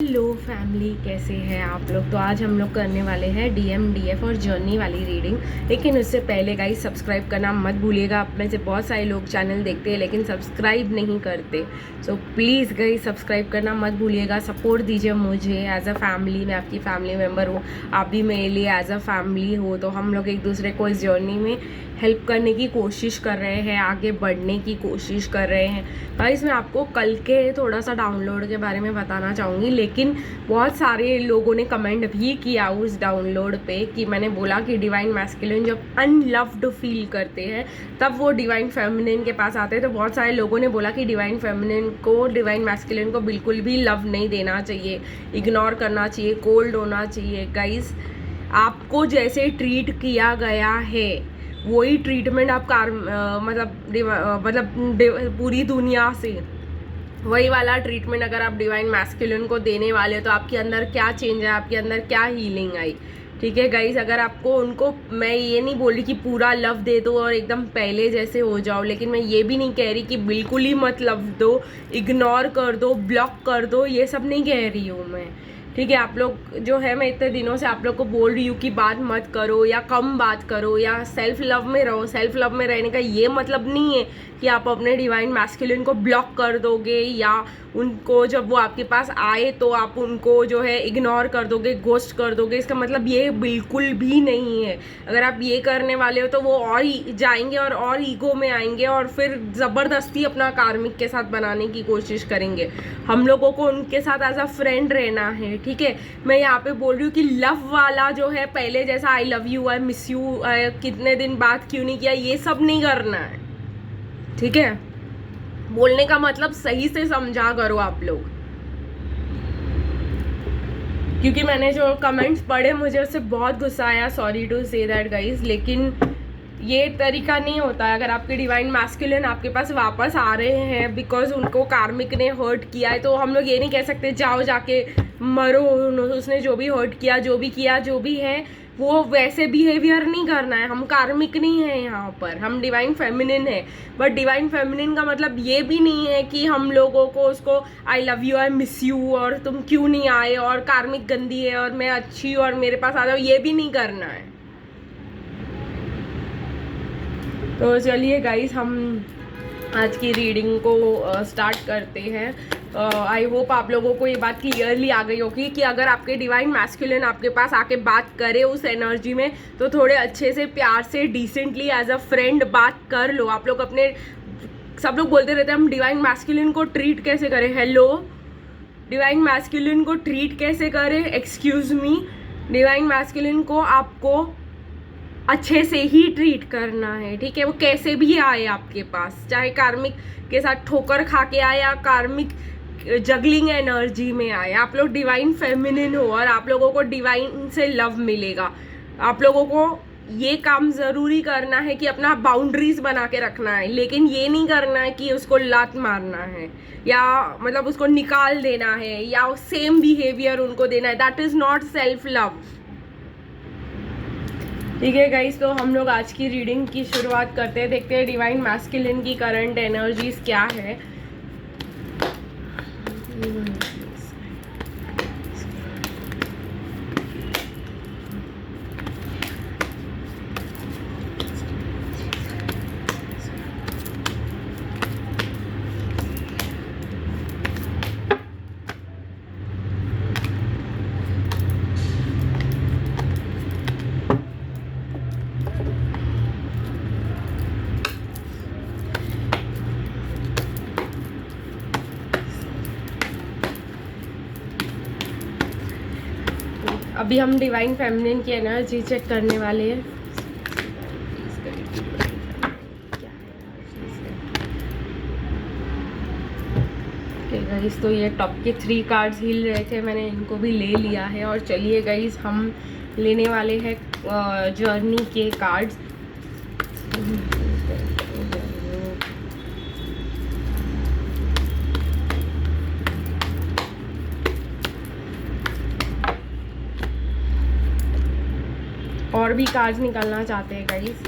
Hello family, कैसे हैं आप लोग। तो आज हम लोग करने वाले हैं डीएम डीएफ और जर्नी वाली रीडिंग। लेकिन उससे पहले गाइस सब्सक्राइब करना मत भूलिएगा। आप में से बहुत सारे लोग चैनल देखते हैं लेकिन सब्सक्राइब नहीं करते। सो प्लीज़ गाइस सब्सक्राइब करना मत भूलिएगा। सपोर्ट दीजिए मुझे एज अ फैमिली। मैं आपकी फैमिली मेम्बर हूँ, आप भी मेरे लिए एज अ फैमिली हो। तो हम लोग एक दूसरे को इस जर्नी में हेल्प करने की कोशिश कर रहे हैं, आगे बढ़ने की कोशिश कर रहे हैं। गाइस मैं आपको कल के थोड़ा सा डाउनलोड के बारे में बताना चाहूँगी। लेकिन बहुत सारे लोगों ने कमेंट भी किया उस डाउनलोड पे कि मैंने बोला कि डिवाइन मैस्कुलिन जब अनलव्ड फील करते हैं तब वो डिवाइन फेमिनिन के पास आते हैं। तो बहुत सारे लोगों ने बोला कि डिवाइन फेमिनिन को, डिवाइन मैस्कुलिन को बिल्कुल भी लव नहीं देना चाहिए, इग्नोर करना चाहिए, कोल्ड होना चाहिए। गाइस आपको जैसे ट्रीट किया गया है वही ट्रीटमेंट आप पूरी दुनिया से वही वाला ट्रीटमेंट अगर आप डिवाइन मैस्कुलिन को देने वाले हो तो आपके अंदर क्या चेंज है, आपके अंदर क्या हीलिंग आई। ठीक है गाइस, अगर आपको उनको, मैं ये नहीं बोल रही कि पूरा लव दे दो और एकदम पहले जैसे हो जाओ, लेकिन मैं ये भी नहीं कह रही कि बिल्कुल ही मत लव दो, इग्नोर कर दो, ब्लॉक कर दो, ये सब नहीं कह रही हूँ मैं। ठीक है, आप लोग जो है, मैं इतने दिनों से आप लोग को बोल रही हूँ कि बात मत करो या कम बात करो या सेल्फ लव में रहो। सेल्फ लव में रहने का ये मतलब नहीं है कि आप अपने डिवाइन मैस्कुलिन को ब्लॉक कर दोगे या उनको जब वो आपके पास आए तो आप उनको जो है इग्नोर कर दोगे, घोस्ट कर दोगे। इसका मतलब ये बिल्कुल भी नहीं है। अगर आप ये करने वाले हो तो वो और ही जाएंगे और ईगो में आएंगे और फिर ज़बरदस्ती अपना कार्मिक के साथ बनाने की कोशिश करेंगे। हम लोगों को उनके साथ एज अ फ्रेंड रहना है। ठीक है, मैं यहाँ पे बोल रही हूँ कि लव वाला जो है पहले जैसा I love you, I miss you, कितने दिन बात क्यों नहीं किया, ये सब नहीं करना है। ठीक है, बोलने का मतलब सही से समझा करो आप लोग। क्योंकि मैंने जो कमेंट्स पढ़े मुझे उससे बहुत गुस्सा आया, sorry to say that guys. लेकिन ये तरीका नहीं होता है। अगर आपके डिवाइन मैस्कुलिन आपके पास वापस आ रहे हैं बिकॉज उनको कार्मिक ने हर्ट किया है, तो हम लोग ये नहीं कह सकते जाओ जाके मरो, उसने जो भी हर्ट किया, जो भी है वो वैसे बिहेवियर नहीं करना है। हम कार्मिक नहीं है यहाँ पर, हम डिवाइन फेमिनिन है। बट डिवाइन फेमिनिन का मतलब ये भी नहीं है कि हम लोगों को उसको I love you, I miss you और तुम क्यों नहीं आए और कार्मिक गंदी है और मैं अच्छी और मेरे पास आ जाओ, ये भी नहीं करना है। तो चलिए गाइस हम आज की रीडिंग को स्टार्ट करते हैं। आई होप आप लोगों को ये बात क्लियरली आ गई होगी कि अगर आपके डिवाइन मैस्कुलिन आपके पास आके बात करे उस एनर्जी में तो थोड़े अच्छे से, प्यार से, डिसेंटली एज अ फ्रेंड बात कर लो। आप लोग अपने, सब लोग बोलते रहते हैं हम डिवाइन मैस्कुलिन को ट्रीट कैसे करें। हेलो, डिवाइन मैस्कुलिन को ट्रीट कैसे करें? एक्सक्यूज मी, डिवाइन मैस्कुलिन को आपको अच्छे से ही ट्रीट करना है। ठीक है, वो कैसे भी आए आपके पास, चाहे कार्मिक के साथ ठोकर खा के आए या कार्मिक जगलिंग एनर्जी में आए। आप लोग डिवाइन फेमिनिन हो और आप लोगों को डिवाइन से लव मिलेगा। आप लोगों को ये काम ज़रूरी करना है कि अपना बाउंड्रीज बना के रखना है, लेकिन ये नहीं करना है कि उसको लात मारना है या मतलब उसको निकाल देना है या सेम बिहेवियर उनको देना है। That is not self love. ठीक है गाइस, तो हम लोग आज की रीडिंग की शुरुआत करते हैं। देखते हैं डिवाइन मैस्कुलिन की करंट एनर्जीज क्या है। अभी हम डिवाइन फेमिनिन की एनर्जी चेक करने वाले हैं। गाइस तो ये टॉप के 3 कार्ड्स हिल रहे थे, मैंने इनको भी ले लिया है। और चलिए गाइस हम लेने वाले हैं जर्नी के कार्ड्स। और भी कार्ड्स निकालना चाहते हैं गाइस।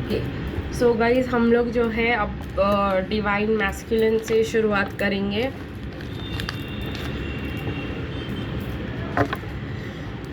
ओके सो गाइज हम लोग जो है अब डिवाइन मैस्कुलिन से शुरुआत करेंगे।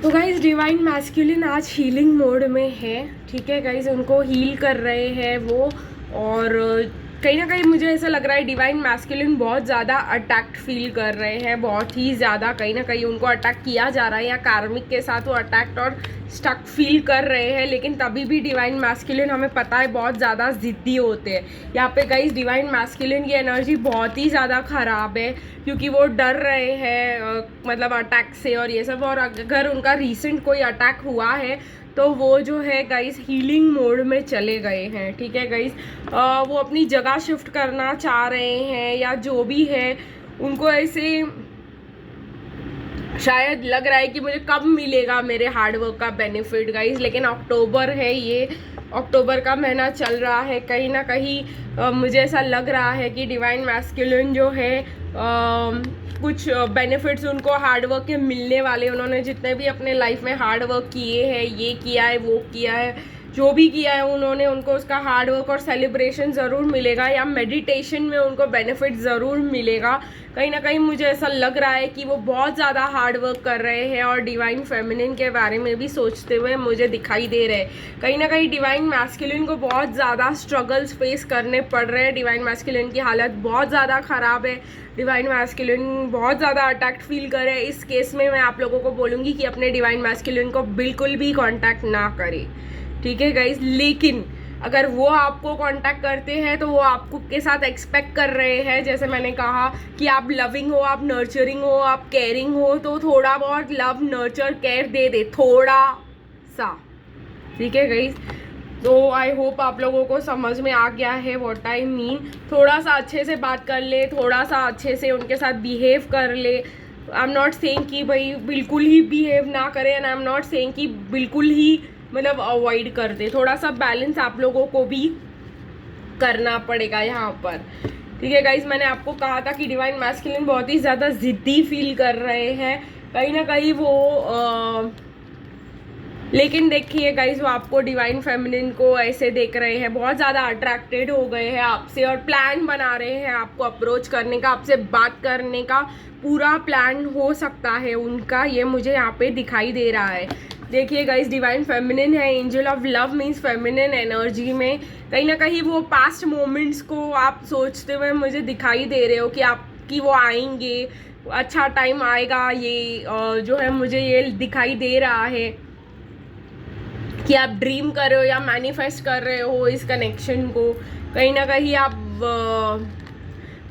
तो गाइज डिवाइन मैस्कुलिन आज हीलिंग मोड में है, ठीक है गाइज, उनको हील कर रहे हैं वो। और कहीं ना कहीं मुझे ऐसा लग रहा है डिवाइन मैस्कुलिन बहुत ज़्यादा अटैक्ड फील कर रहे हैं, बहुत ही ज़्यादा कहीं ना कहीं उनको अटैक किया जा रहा है या कार्मिक के साथ वो अटैक्ड और स्टक फील कर रहे हैं। लेकिन तभी भी डिवाइन मैस्कुलिन हमें पता है बहुत ज़्यादा ज़िद्दी होते हैं। यहाँ पे गाइस डिवाइन मैस्कुलिन की एनर्जी बहुत ही ज़्यादा ख़राब है क्योंकि वो डर रहे हैं मतलब अटैक से और ये सब। और अगर उनका रिसेंट कोई अटैक हुआ है तो वो जो है गाइस हीलिंग मोड में चले गए हैं, ठीक है गाइस। वो अपनी जगह शिफ्ट करना चाह रहे हैं या जो भी है, उनको ऐसे शायद लग रहा है कि मुझे कब मिलेगा मेरे हार्डवर्क का बेनिफिट गाइस। लेकिन अक्टूबर है, ये अक्टूबर का महीना चल रहा है, कहीं ना कहीं मुझे ऐसा लग रहा है कि डिवाइन मैस्कुलिन जो है कुछ बेनिफिट्स उनको हार्डवर्क के मिलने वाले। उन्होंने जितने भी अपने लाइफ में हार्डवर्क किए हैं, ये किया है वो किया है, जो भी किया है उन्होंने, उनको उसका हार्डवर्क और सेलिब्रेशन ज़रूर मिलेगा या मेडिटेशन में उनको बेनिफिट ज़रूर मिलेगा। कहीं ना कहीं मुझे ऐसा लग रहा है कि वो बहुत ज़्यादा हार्डवर्क कर रहे हैं और डिवाइन फेमिनिन के बारे में भी सोचते हुए मुझे दिखाई दे रहे हैं। कहीं ना कहीं डिवाइन मैस्कुलिन को बहुत ज़्यादा स्ट्रगल्स फेस करने पड़ रहे हैं। डिवाइन मैस्कुलिन की हालत बहुत ज़्यादा ख़राब है, डिवाइन मैस्कुलिन बहुत ज़्यादा अटैक्ट फील कर रहे हैं। इस केस में मैं आप लोगों को बोलूँगी कि अपने डिवाइन मैस्कुलिन को बिल्कुल भी कॉन्टैक्ट ना करें, ठीक है गाइज। लेकिन अगर वो आपको कांटेक्ट करते हैं तो वो आपको के साथ एक्सपेक्ट कर रहे हैं, जैसे मैंने कहा कि आप लविंग हो, आप नर्चरिंग हो, आप केयरिंग हो, तो थोड़ा बहुत लव नर्चर केयर दे दे, थोड़ा सा, ठीक है गाइज। तो आई होप आप लोगों को समझ में आ गया है व्हाट आई मीन। थोड़ा सा अच्छे से बात कर ले, थोड़ा सा अच्छे से उनके साथ बिहेव कर ले। आई एम नॉट सेइंग कि भाई बिल्कुल ही बिहेव ना करें and I am not saying कि बिल्कुल ही मतलब अवॉइड कर दे। थोड़ा सा बैलेंस आप लोगों को भी करना पड़ेगा यहाँ पर, ठीक है गाइज। मैंने आपको कहा था कि डिवाइन मैस्कुलिन बहुत ही ज़्यादा ज़िद्दी फील कर रहे हैं कहीं ना कहीं वो लेकिन देखिए गाइज वो आपको डिवाइन फेमिनिन को ऐसे देख रहे हैं, बहुत ज़्यादा अट्रैक्टेड हो गए हैं आपसे और प्लान बना रहे हैं आपको अप्रोच करने का, आपसे बात करने का पूरा प्लान हो सकता है उनका, ये मुझे यहाँ पे दिखाई दे रहा है। देखिए गाइस डिवाइन फेमिनिन है, angel of love means feminine energy में कहीं ना कहीं वो पास्ट मोमेंट्स को आप सोचते हुए मुझे दिखाई दे रहे हो कि वो आएंगे, अच्छा टाइम आएगा, ये जो है मुझे ये दिखाई दे रहा है कि आप ड्रीम कर रहे हो या मैनिफेस्ट कर रहे हो इस कनेक्शन को। कहीं ना कहीं आप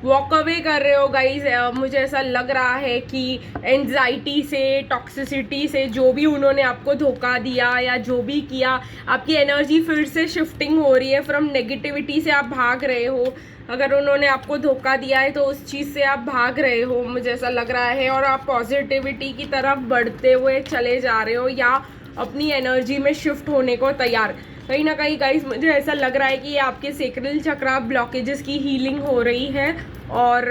वॉक अवे कर रहे हो गाइज। मुझे ऐसा लग रहा है कि एंजाइटी से, टॉक्सिसिटी से, जो भी उन्होंने आपको धोखा दिया या जो भी किया, आपकी एनर्जी फिर से शिफ्टिंग हो रही है। फ्रॉम नेगेटिविटी से आप भाग रहे हो, अगर उन्होंने आपको धोखा दिया है तो उस चीज़ से आप भाग रहे हो, मुझे ऐसा लग रहा है। और आप पॉजिटिविटी की तरफ बढ़ते हुए चले जा रहे हो या अपनी एनर्जी में शिफ्ट होने को तैयार। कहीं ना कहीं गाइस मुझे ऐसा लग रहा है कि आपके सेक्रल चक्रा ब्लॉकेजेस की हीलिंग हो रही है और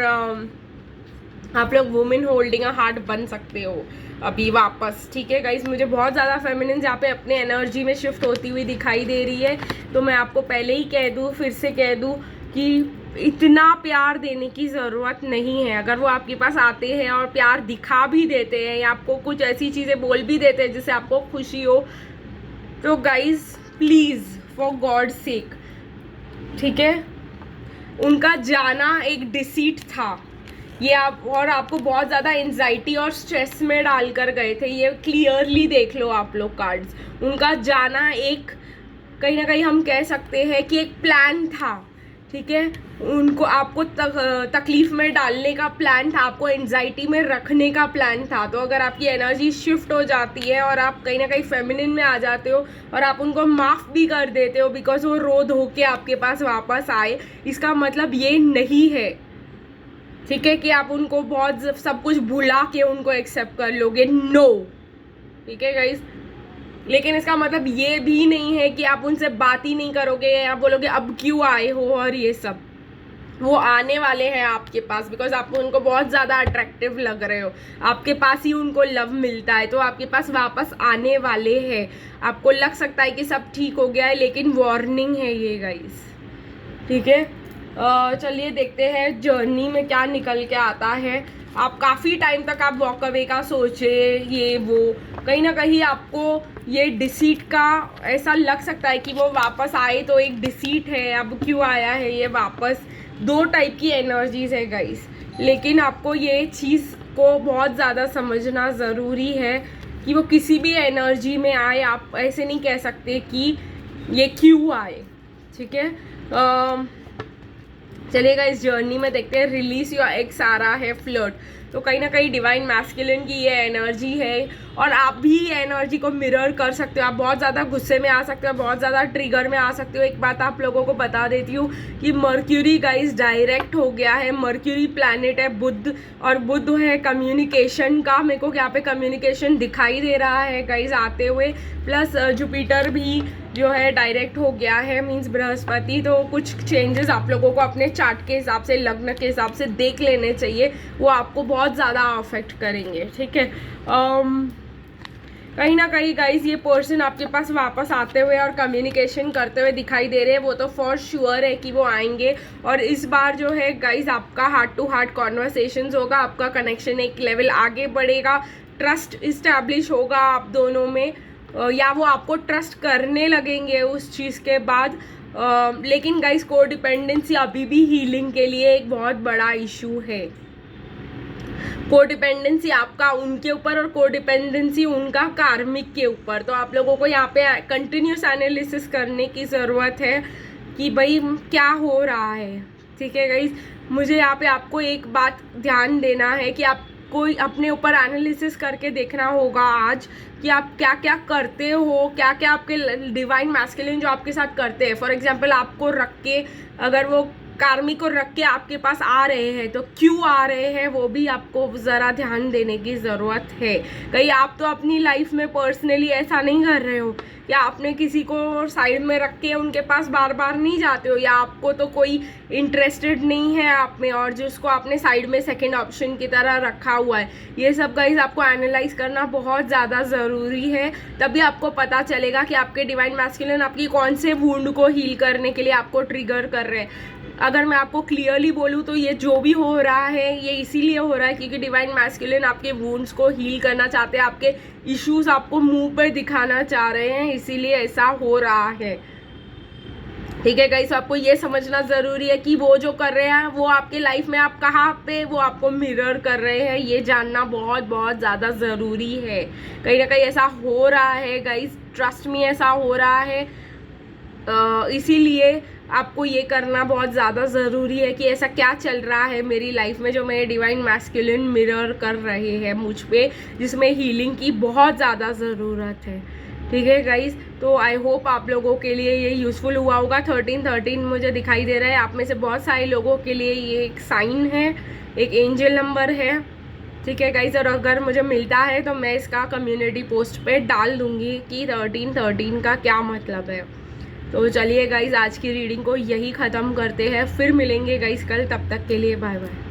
आप लोग वुमेन होल्डिंग अ हार्ट बन सकते हो अभी वापस, ठीक है गाइस। मुझे बहुत ज़्यादा फेमिनिन यहाँ पे अपने एनर्जी में शिफ्ट होती हुई दिखाई दे रही है। तो मैं आपको पहले ही कह दूँ, फिर से कह दूँ कि इतना प्यार देने की ज़रूरत नहीं है। अगर वो आपके पास आते हैं और प्यार दिखा भी देते हैं या आपको कुछ ऐसी चीज़ें बोल भी देते हैं जिससे आपको खुशी हो, तो guys please for God sake, ठीक है, उनका जाना एक डिसीट था ये आप, और आपको बहुत ज़्यादा एंजाइटी और स्ट्रेस में डाल कर गए थे। ये क्लियरली देख लो आप लोग कार्ड्स। उनका जाना एक कहीं ना कहीं हम कह सकते हैं कि एक प्लान था, ठीक है। उनको आपको तकलीफ में डालने का प्लान था, आपको एंजाइटी में रखने का प्लान था। तो अगर आपकी एनर्जी शिफ्ट हो जाती है और आप कहीं ना कहीं फेमिनिन में आ जाते हो और आप उनको माफ़ भी कर देते हो बिकॉज वो रो धो के आपके पास वापस आए, इसका मतलब ये नहीं है, ठीक है, कि आप उनको बहुत सब कुछ भुला के उनको एक्सेप्ट कर लोगे, नो, ठीक है गाइस। लेकिन इसका मतलब ये भी नहीं है कि आप उनसे बात ही नहीं करोगे या बोलोगे अब क्यों आए हो और ये सब, वो आने वाले हैं आपके पास, बिकॉज आप उनको बहुत ज़्यादा अट्रैक्टिव लग रहे हो, आपके पास ही उनको लव मिलता है, तो आपके पास वापस आने वाले हैं। आपको लग सकता है कि सब ठीक हो गया है, लेकिन वार्निंग है ये गाइस, ठीक है। चलिए देखते हैं जर्नी में क्या निकल के आता है। आप काफ़ी टाइम तक आप वॉक अवे का सोचे, ये वो, कहीं ना कहीं आपको ये डिसीट का ऐसा लग सकता है कि वो वापस आए तो एक डिसीट है, अब क्यों आया है ये वापस। दो टाइप की एनर्जीज है गाइस, लेकिन आपको ये चीज़ को बहुत ज़्यादा समझना ज़रूरी है कि वो किसी भी एनर्जी में आए, आप ऐसे नहीं कह सकते कि ये क्यों आए, ठीक है। चलिएगा इस जर्नी में देखते हैं। रिलीज योर एक्स आ रहा है, फ्लर्ट, तो कहीं ना कहीं डिवाइन मैस्कुलिन की ये एनर्जी है और आप भी एनर्जी को मिरर कर सकते हो। आप बहुत ज़्यादा गुस्से में आ सकते हो, बहुत ज़्यादा ट्रिगर में आ सकते हो। एक बात आप लोगों को बता देती हूँ कि मर्क्यूरी गाइस डायरेक्ट हो गया है। मर्क्यूरी प्लैनेट है बुध, और बुध है कम्युनिकेशन का। मेरे को यहाँ पे कम्युनिकेशन दिखाई दे रहा है गाइस आते हुए, प्लस जुपिटर भी जो है डायरेक्ट हो गया है, मीन्स बृहस्पति। तो कुछ चेंजेस आप लोगों को अपने चार्ट के हिसाब से, लग्न के हिसाब से देख लेने चाहिए, वो आपको बहुत ज़्यादा अफेक्ट करेंगे, ठीक है। कहीं ना कहीं गाइज ये पर्सन आपके पास वापस आते हुए और कम्युनिकेशन करते हुए दिखाई दे रहे हैं, वो तो फॉर श्योर है कि वो आएंगे। और इस बार जो है गाइज आपका हार्ट टू हार्ट कॉन्वर्सेशंस होगा, आपका कनेक्शन एक लेवल आगे बढ़ेगा, ट्रस्ट इस्टेब्लिश होगा आप दोनों में, या वो आपको ट्रस्ट करने लगेंगे उस चीज़ के बाद। लेकिन गाइस कोडिपेंडेंसी अभी भी हीलिंग के लिए एक बहुत बड़ा इशू है। कोडिपेंडेंसी आपका उनके ऊपर और कोडिपेंडेंसी उनका कार्मिक के ऊपर। तो आप लोगों को यहाँ पे कंटिन्यूस एनालिसिस करने की ज़रूरत है कि भाई क्या हो रहा है, ठीक है गाइस। मुझे यहाँ पे आपको एक बात ध्यान देना है कि आप कोई अपने ऊपर एनालिसिस करके देखना होगा आज कि आप क्या क्या करते हो, क्या क्या आपके डिवाइन मैस्कुलिन जो आपके साथ करते हैं। फॉर एग्जांपल आपको रख के, अगर वो कार्मिक को रख के आपके पास आ रहे हैं तो क्यों आ रहे हैं, वो भी आपको ज़रा ध्यान देने की ज़रूरत है। कहीं आप तो अपनी लाइफ में पर्सनली ऐसा नहीं कर रहे हो, या आपने किसी को साइड में रख के उनके पास बार बार नहीं जाते हो, या आपको तो कोई इंटरेस्टेड नहीं है आप में और जिसको आपने साइड में सेकंड ऑप्शन की तरह रखा हुआ है। ये सब गाइस आपको एनालाइज करना बहुत ज़्यादा ज़रूरी है, तभी आपको पता चलेगा कि आपके डिवाइन मैस्कुलिन आपकी कौन से वुंड को हील करने के लिए आपको ट्रिगर कर रहे हैं। अगर मैं आपको क्लियरली बोलूँ तो ये जो भी हो रहा है ये इसीलिए हो रहा है क्योंकि डिवाइन मैस्कुलिन आपके वुंड्स को हील करना चाहते हैं, आपके इश्यूज आपको मुंह पर दिखाना चाह रहे हैं, इसीलिए ऐसा हो रहा है, ठीक है गाइस। आपको ये समझना ज़रूरी है कि वो जो कर रहे हैं वो आपके लाइफ में आप कहाँ पे वो आपको मिरर कर रहे हैं, ये जानना बहुत बहुत ज़्यादा ज़रूरी है। कहीं ना कहीं ऐसा हो रहा है गाइस, ट्रस्ट मी ऐसा हो रहा है, इसीलिए आपको ये करना बहुत ज़्यादा ज़रूरी है कि ऐसा क्या चल रहा है मेरी लाइफ में जो मेरे डिवाइन मैस्कुलिन मिरर कर रहे हैं मुझ पे, जिसमें हीलिंग की बहुत ज़्यादा ज़रूरत है, ठीक है गाइस। तो आई होप आप लोगों के लिए ये यूज़फुल हुआ होगा। 1313 मुझे दिखाई दे रहा है, आप में से बहुत सारे लोगों के लिए ये एक साइन है, एक एंजल नंबर है, ठीक है गाइस। और अगर मुझे मिलता है तो मैं इसका कम्युनिटी पोस्ट पे डाल दूँगी कि 1313 का क्या मतलब है। तो चलिए गाइस आज की रीडिंग को यही ख़त्म करते हैं, फिर मिलेंगे गाइस कल, तब तक के लिए बाय बाय।